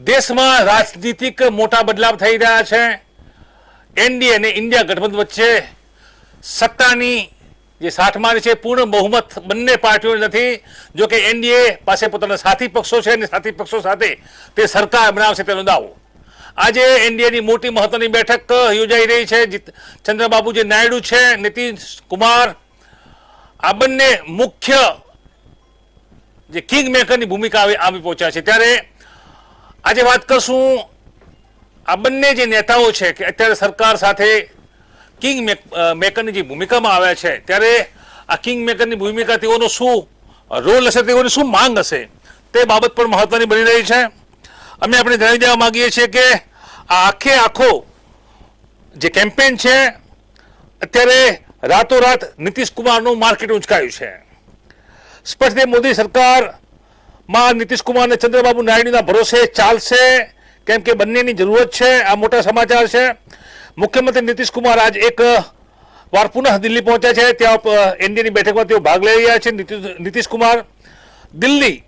દેશમાં રાજનીતિક મોટા બદલાવ થઈ રહ્યા છે। એનડીએ અને ઇન્ડિયા ગઠબંધન વચ્ચે સત્તાની જે સાઠમારી છે, પૂર્ણ બહુમત બંને પાર્ટીઓ નથી। જો કે એનડીએ પાસે પોતાના સાથી પક્ષો છે અને સાથી પક્ષો સાથે તે સરકાર બનાવશે તેનો દાવો। આજે એનડીએની મોટી મહત્વની બેઠક યોજાઈ રહી છે। ચંદ્રબાબુ જે નાયડુ છે, નીતિશ કુમાર, આ બંને મુખ્ય જે કિંગ મેકરની ભૂમિકા આવી પહોંચ્યા છે। ત્યારે આજે વાત કરશું આ બંને જે નેતાઓ છે કે અત્યારે સરકાર સાથે કિંગ મેકરની જે ભૂમિકામાં આવ્યા છે, ત્યારે આ કિંગ મેકરની ભૂમિકા તેઓનો શું રોલ હશે, તેઓની શું માંગ હશે, તે બાબત પણ મહત્વની બની રહી છે। અમે આપણે જણાવી દેવા માંગીએ છીએ કે આ આખો જે કેમ્પેન છે, અત્યારે રાતોરાત નીતિશ કુમારનું માર્કેટ ઉંચકાયું છે। સ્પષ્ટ રીતે મોદી સરકારમાં નીતિશ કુમાર અને ચંદ્રબાબુ નાયડુના ભરોસે ચાલશે, કેમ કે બંનેની જરૂરત છે। આ મોટા સમાચાર છે। મુખ્યમંત્રી નીતિશ કુમાર આજ એક વાર પુનઃ દિલ્હી પહોંચ્યા છે। ત્યાં એનડીએની બેઠકમાં તેઓ ભાગ લઈ રહ્યા છે। નીતિશ કુમાર દિલ્હી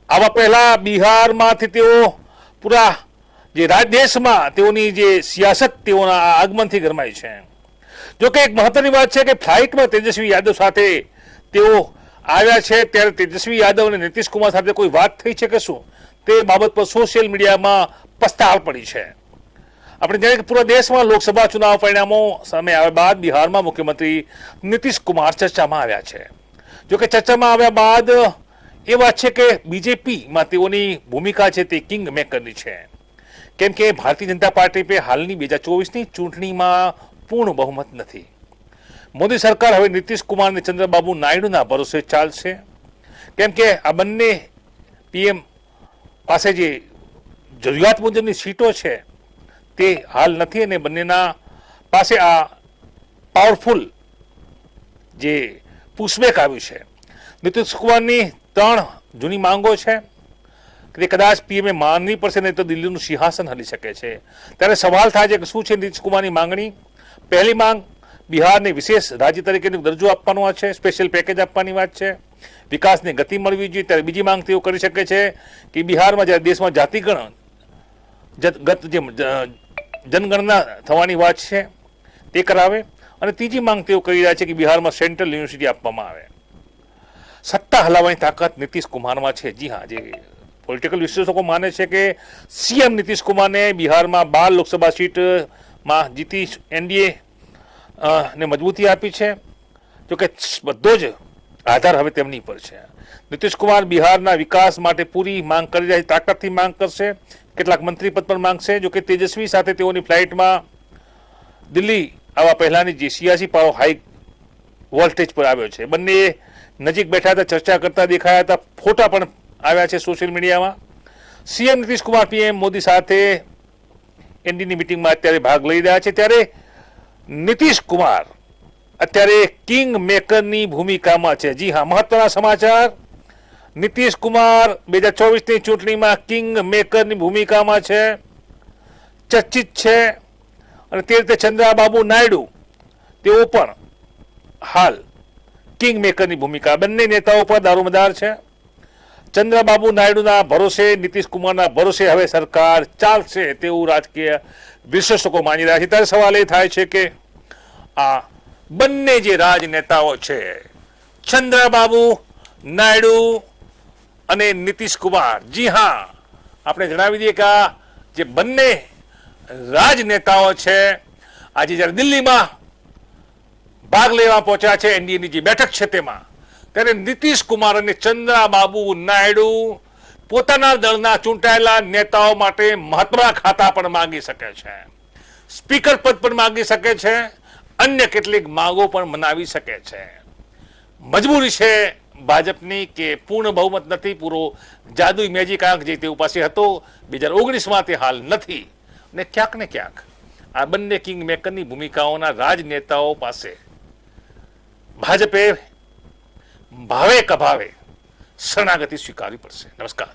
આવા પહેલા બિહારમાંથી તેઓ પૂરા જે દેશમાં તેઓની જે સિયાસત તેઓના આગમનથી ગરમાઈ છે। જોકે એક મહત્વની વાત છે કે ફ્લાઇટમાં તેજસ્વી યાદવ સાથે તેઓ આવ્યા છે, ત્યારે તેજસ્વી યાદવ અને નીતિશ કુમાર સાથે કોઈ વાત થઈ છે કે શું, તે બાબત પર સોશિયલ મીડિયામાં પસ્તાળ પડી છે। આપણે જાણીએ કે પૂરા દેશમાં લોકસભા ચુનાવ પરિણામો સામે આવ્યા બાદ બિહારમાં મુખ્યમંત્રી નીતિશ કુમાર ચર્ચામાં આવ્યા છે। જોકે ચર્ચામાં આવ્યા બાદ એ વાત છે કે બીજેપીમાં તેઓની ભૂમિકા છે તે કિંગ મેકરની છે, કેમ કે ભારતીય જનતા પાર્ટી પર હાલની 2024ની ચૂંટણીમાં પૂર્ણ બહુમત નથી। મોદી સરકાર હવે નીતિશ કુમાર અને ચંદ્રબાબુ નાયડુના ભરોસે ચાલશે, કેમ કે આ બંને પીએમ પાસે જે જરૂરિયાત મુજબની સીટો છે તે હાલ નથી, અને બંનેના પાસે આ પાવરફુલ જે પુશબેક આવ્યું છે। નીતિશ કુમારની 3 જૂની માંગો છે કે કદાચ પીએમએ માનવી પડશે, નહીં તો દિલ્હીનું સિંહાસન હલી શકે છે। ત્યારે સવાલ થાય છે કે શું છે નીતિશ કુમારની માંગણી। પહેલી માંગ બિહારને વિશેષ રાજ્ય તરીકેનો દરજ્જો આપવાનો છે, સ્પેશિયલ પેકેજ આપવાની વાત છે, વિકાસને ગતિ મળવી જોઈએ। ત્યારે બીજી માંગ તેઓ કરી શકે છે કે બિહારમાં જ્યારે દેશમાં જનગણના થવાની વાત છે તે કરાવે, અને ત્રીજી માંગ તેઓ કરી રહ્યા છે કે બિહારમાં સેન્ટ્રલ યુનિવર્સિટી આપવામાં આવે। સત્તા હલાવવાની તાકાત નીતિશ કુમારમાં છે। જી હા, જે પોલિટિકલ વિશ્લેષકો માને છે કે સીએમ નીતિશ કુમારને બિહારમાં 12 લોકસભા સીટમાં જીતી એનડીએ ને મજબૂતી આપી છે। જોકે બધો જ આધાર હવે તેમની પર છે। નીતિશ કુમાર બિહારના વિકાસ માટે પૂરી માંગ કરી રહ્યા છે, તાકાતથી માંગ કરશે, કેટલાક મંત્રી પદ પર માંગશે। જોકે તેજસ્વી સાથે તેઓની ફ્લાઇટમાં દિલ્હી આવા પહેલાની જે સિયાસી પારો હાઈ વોલ્ટેજ પર આવ્યો છે। બંને નજીક બેઠા હતા, ચર્ચા કરતા દેખાયા હતા, ફોટા પણ આવ્યા છે સોશિયલ મીડિયામાં। સીએમ નીતિશ કુમાર પીએમ મોદી સાથે એનડીની મિટિંગમાં અત્યારે ભાગ લઈ રહ્યા છે। ત્યારે નીતિશ કુમાર અત્યારે કિંગ મેકરની ભૂમિકામાં છે। જી હા, મહત્વના સમાચાર। નીતિશ કુમાર 2024ની ચૂંટણીમાં કિંગ મેકરની ભૂમિકામાં છે, ચર્ચિત છે। અને તે રીતે ચંદ્રબાબુ નાયડુ તેઓ પણ હાલ કિંગ મેકરની ભૂમિકા, બંને નેતાઓ પર દારોમદાર છે। ચંદ્રબાબુ નાયડુના ભરોસે, નીતિશ કુમારના ભરોસે હવે સરકાર ચાલશે તેવું રાજકીય વિશ્લેષકો માની રહ્યા છે। ત્યારે સવાલ એ થાય છે કે આ બંને જે રાજનેતાઓ છે, ચંદ્રબાબુ નાયડુ અને નીતિશ કુમાર, જી હા, આપણે જણાવી દઈએ કે આ જે બંને રાજનેતાઓ છે આજે જ્યારે દિલ્હીમાં ભાગ લેવા પહોંચ્યા છે એનડીએની જે બેઠક છે તેમાં, ત્યારે નીતિશ કુમાર અને ચંદ્રબાબુ નાયડુ પોતાના દળના ચૂંટાયેલા નેતાઓ માટે મહત્વના ખાતા પણ માંગી શકે છે, સ્પીકર પદ પણ માંગી શકે છે, અન્ય કેટલીક માંગો પણ મનાવી શકે છે। મજબૂરી છે ભાજપની કે પૂર્ણ બહુમત નથી, પૂરો જાદુઈ મેજિક આંક જે તેઓ પાસે હતો 2019માં તે હાલ નથી, અને ક્યાંક ને ક્યાંક આ બંને કિંગ મેકરની ભૂમિકાઓના રાજનેતાઓ પાસે ભાજપે ભાવે કભાવે શરણાગતિ સ્વીકારવી પડશે। નમસ્કાર।